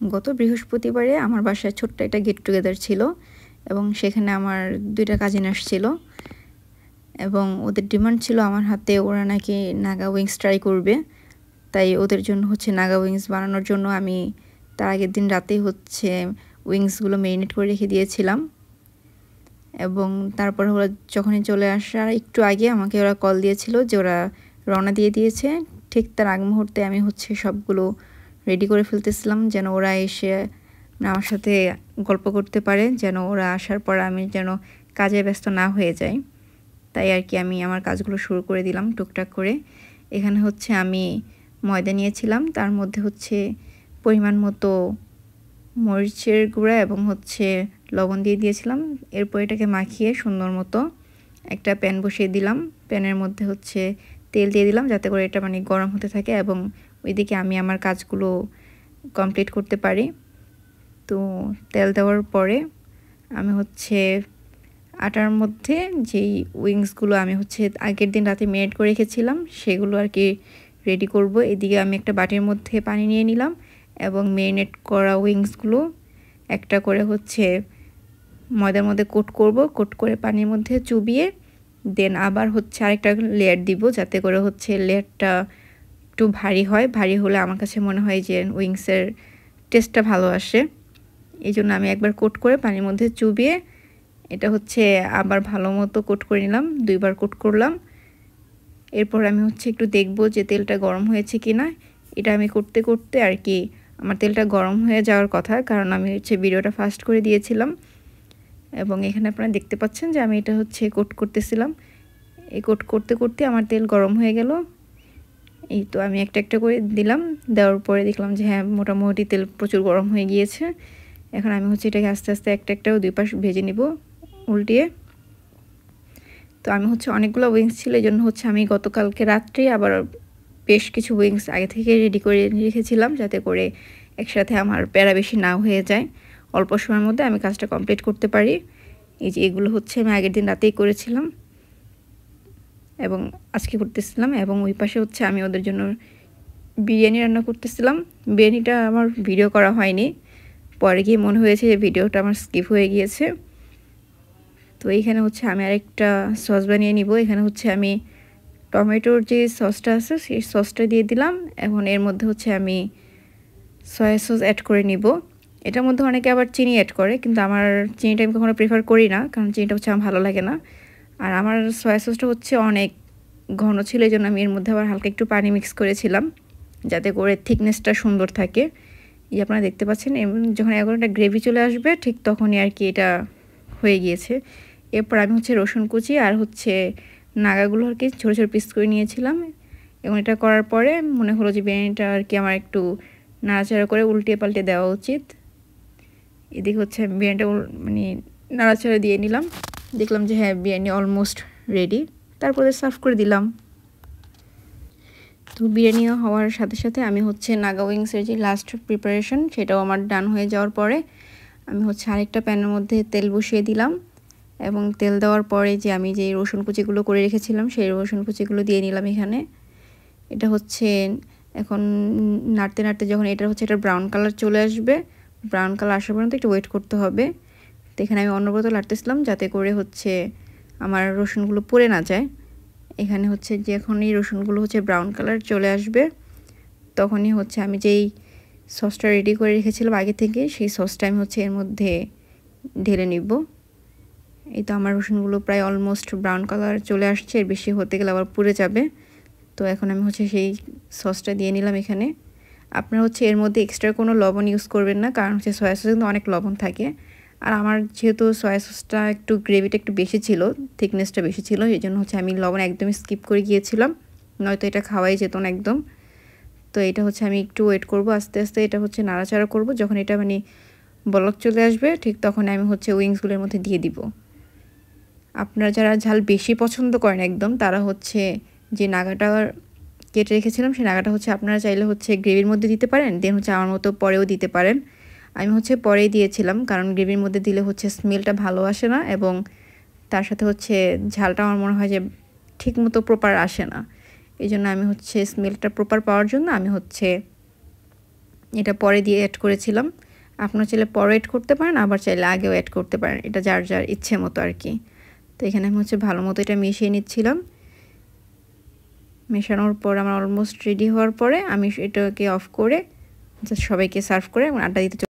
গত বৃহস্পতিবারে আমার বাসায় ছোট্ট একটা গেট টুগেদার ছিল এবং সেখানে আমার 2টা কাজিন আসছিল এবং ওদের ডিমান্ড ছিল আমার হাতে ওরা নাকি নাগা উইংস ট্রাই করবে। তাই ওদের জন্য হচ্ছে নাগা উইংস বানানোর জন্য আমি তার আগের দিন রাতেই হচ্ছে উইংসগুলো ম্যারিনেট করে রেখে দিয়েছিলাম এবং তারপর ওরা যখনই চলে আসার একটু আগে আমাকে ওরা কল দিয়েছিল যে ওরা রওনা দিয়ে দিয়েছে। ঠিক তার আগ মুহূর্তে আমি হচ্ছে সবগুলো রেডি করে ফেলতেছিলাম যেন ওরা এসে আমার সাথে গল্প করতে পারে, যেন ওরা আসার পর আমি যেন কাজে ব্যস্ত না হয়ে যাই। তাই আর কি আমি আমার কাজগুলো শুরু করে দিলাম টুকটাক করে। এখানে হচ্ছে আমি ময়দা নিয়েছিলাম, তার মধ্যে হচ্ছে পরিমাণ মতো মরিচের গুঁড়া এবং হচ্ছে লবণ দিয়ে দিয়েছিলাম। এরপর এটাকে মাখিয়ে সুন্দর মতো একটা প্যান বসিয়ে দিলাম। প্যানের মধ্যে হচ্ছে তেল দিয়ে দিলাম যাতে করে এটা মানে গরম হতে থাকে এবং ওইদিকে আমি আমার কাজগুলো কমপ্লিট করতে পারি। তো তেল দেওয়ার পরে আমি হচ্ছে আটার মধ্যে যেই উইংসগুলো আমি হচ্ছে আগের দিন রাতে ম্যারিনেট করে রেখেছিলাম সেগুলো আর কি রেডি করব। এদিকে আমি একটা বাটির মধ্যে পানি নিয়ে নিলাম এবং ম্যারিনেট করা উইংসগুলো একটা করে হচ্ছে ময়দার মধ্যে কোট করব। কোট করে পানির মধ্যে চুবিয়ে দেন আবার হচ্ছে আরেকটা লেয়ার দিব যাতে করে হচ্ছে লেয়ারটা একটু ভারী হয়। ভারী হলে আমার কাছে মনে হয় যে উইংসের টেস্টটা ভালো আসে। এই জন্য আমি একবার কোট করে পানির মধ্যে চুবিয়ে এটা হচ্ছে আবার ভালো মতো কোট করে নিলাম, 2বার কোট করলাম। এরপর আমি হচ্ছে একটু দেখব যে তেলটা গরম হয়েছে কি না। এটা আমি করতে করতে আর কি আমার তেলটা গরম হয়ে যাওয়ার কথা, কারণ আমি হচ্ছে ভিডিওটা ফাস্ট করে দিয়েছিলাম এবং এখানে আপনারা দেখতে পাচ্ছেন যে আমি এটা হচ্ছে কোট করতেছিলাম। এই কোট করতে করতে আমার তেল গরম হয়ে গেল। এই তো আমি একটা একটা করে দিলাম, দেওয়ার পরে দেখলাম যে হ্যাঁ মোটামুটি তেল প্রচুর গরম হয়ে গিয়েছে। এখন আমি হচ্ছে এটাকে আস্তে আস্তে একটা একটা 2 পাশ ভেজে নিব উল্টিয়ে। তো আমি হচ্ছে অনেকগুলো উইংস ছিল এই জন্য হচ্ছে আমি গতকালকে রাত্রে আবার বেশ কিছু উইংস আগে থেকে রেডি করে রেখেছিলাম যাতে করে একসাথে আমার প্যারা বেশি না হয়ে যায়, অল্প সময়ের মধ্যে আমি কাজটা কমপ্লিট করতে পারি। এই যে এগুলো হচ্ছে আমি আগের দিন রাতেই করেছিলাম এবং আজকে করতেছিলাম। এবং ওই পাশে হচ্ছে আমি ওদের জন্য বিরিয়ানি রান্না করতেছিলাম। বিরিয়ানিটা আমার ভিডিও করা হয়নি, পরে গিয়ে মনে হয়েছে যে ভিডিওটা আমার স্কিপ হয়ে গিয়েছে। তো এইখানে হচ্ছে আমি আরেকটা সস বানিয়ে নিব। এখানে হচ্ছে আমি টমেটোর যে সসটা আছে সেই সসটা দিয়ে দিলাম এবং এর মধ্যে হচ্ছে আমি সয়া সস অ্যাড করে নিব। এটার মধ্যে অনেকে আবার চিনি অ্যাড করে, কিন্তু আমার চিনিটা আমি কখনো প্রেফার করি না, কারণ চিনিটা হচ্ছে আমার ভালো লাগে না। আর আমার সয়া সসটা হচ্ছে অনেক ঘন ছিল এই জন্য আমি এর মধ্যে আবার হালকা একটু পানি মিক্স করেছিলাম যাতে করে থিকনেসটা সুন্দর থাকে। এই আপনারা দেখতে পাচ্ছেন যখন এখন একটা গ্রেভি চলে আসবে ঠিক তখনই আর কি এটা হয়ে গিয়েছে। এরপর আমি হচ্ছে রসুন কুচি আর হচ্ছে নাগাগুলো আর কি ছোটো ছোটো পিস করে নিয়েছিলাম এবং এটা করার পরে মনে হলো যে বিরিয়ানিটা আর কি আমার একটু নাড়াচাড়া করে উল্টে পাল্টে দেওয়া উচিত। এদিকে হচ্ছে আমি বিরিয়ানিটা মানে নাড়াচাড়া দিয়ে নিলাম, দেখলাম যে হ্যাঁ বিরিয়ানি অলমোস্ট রেডি, তারপরে সার্ভ করে দিলাম। তো বিরিয়ানি হওয়ার সাথে সাথে আমি হচ্ছে নাগা উইংসের যে লাস্ট প্রিপারেশন সেটাও আমার ডান হয়ে যাওয়ার পরে আমি হচ্ছে আরেকটা প্যানের মধ্যে তেল বসিয়ে দিলাম এবং তেল দেওয়ার পরে যে আমি যে রসুন কুচিগুলো করে রেখেছিলাম সেই রসুন কুচিগুলো দিয়ে নিলাম এখানে। এটা হচ্ছে এখন নাড়তে নাড়তে যখন এটা হচ্ছে এটা ব্রাউন কালার চলে আসবে, ব্রাউন কালার আসা পর্যন্ত একটু ওয়েট করতে হবে। তো এখানে আমি অনবরত নাড়তেছিলাম যাতে করে হচ্ছে আমার রসুনগুলো পুড়ে না যায়। এখানে হচ্ছে যখন এই রসুনগুলো হচ্ছে ব্রাউন কালার চলে আসবে তখনই হচ্ছে আমি যেই সসটা রেডি করে রেখেছিলাম আগে থেকে সেই সসটা আমি হচ্ছে এর মধ্যে ঢেলে নিব। এই তো আমার রসুনগুলো প্রায় অলমোস্ট ব্রাউন কালার চলে আসছে, এর বেশি হতে গেলে আবার পুড়ে যাবে। তো এখন আমি হচ্ছে সেই সসটা দিয়ে নিলাম এখানে। আপনারা হচ্ছে এর মধ্যে এক্সট্রা কোনো লবণ ইউজ করবেন না, কারণ হচ্ছে সয়া সসে কিন্তু অনেক লবণ থাকে। আর আমার যেহেতু সয়া সসটা একটু গ্রেভিটা একটু বেশি ছিল, থিকনেসটা বেশি ছিল, এই জন্য হচ্ছে আমি লবণ একদমই স্কিপ করে গিয়েছিলাম, নয়তো এটা খাওয়াই যেত না একদম। তো এটা হচ্ছে আমি একটু ওয়েট করব, আস্তে আস্তে এটা হচ্ছে নাড়াচাড়া করব। যখন এটা মানে বলক চলে আসবে ঠিক তখন আমি হচ্ছে উইংসগুলোর মধ্যে দিয়ে দিব। আপনারা যারা ঝাল বেশি পছন্দ করেন একদম, তারা হচ্ছে যে নাগাটা কেটে রেখেছিলাম সেই নাগাটা হচ্ছে আপনারা চাইলে হচ্ছে গ্রেভির মধ্যে দিতে পারেন, দেন হচ্ছে আমার মতো পরেও দিতে পারেন। আমি হচ্ছে পরেই দিয়েছিলাম কারণ গ্রেভির মধ্যে দিলে হচ্ছে স্মেলটা ভালো আসে না এবং তার সাথে হচ্ছে ঝালটা আমার মনে হয় যে ঠিক মতো প্রপার আসে না। এই জন্য আমি হচ্ছে স্মেলটা প্রপার পাওয়ার জন্য আমি হচ্ছে এটা পরে দিয়ে অ্যাড করেছিলাম। আপনারা চাইলে পরে অ্যাড করতে পারেন, আবার চাইলে আগেও অ্যাড করতে পারেন, এটা যার যার ইচ্ছে মতো আর কি। তো এখানে আমি ভালো মতো এটা মিশিয়ে নিচ্ছিলাম। মেশানোর পর আমার অলমোস্ট রেডি হওয়ার পরে আমি এটাকে অফ করে জাস্ট সবাইকে সার্ভ করে এবং আড্ডা দিতে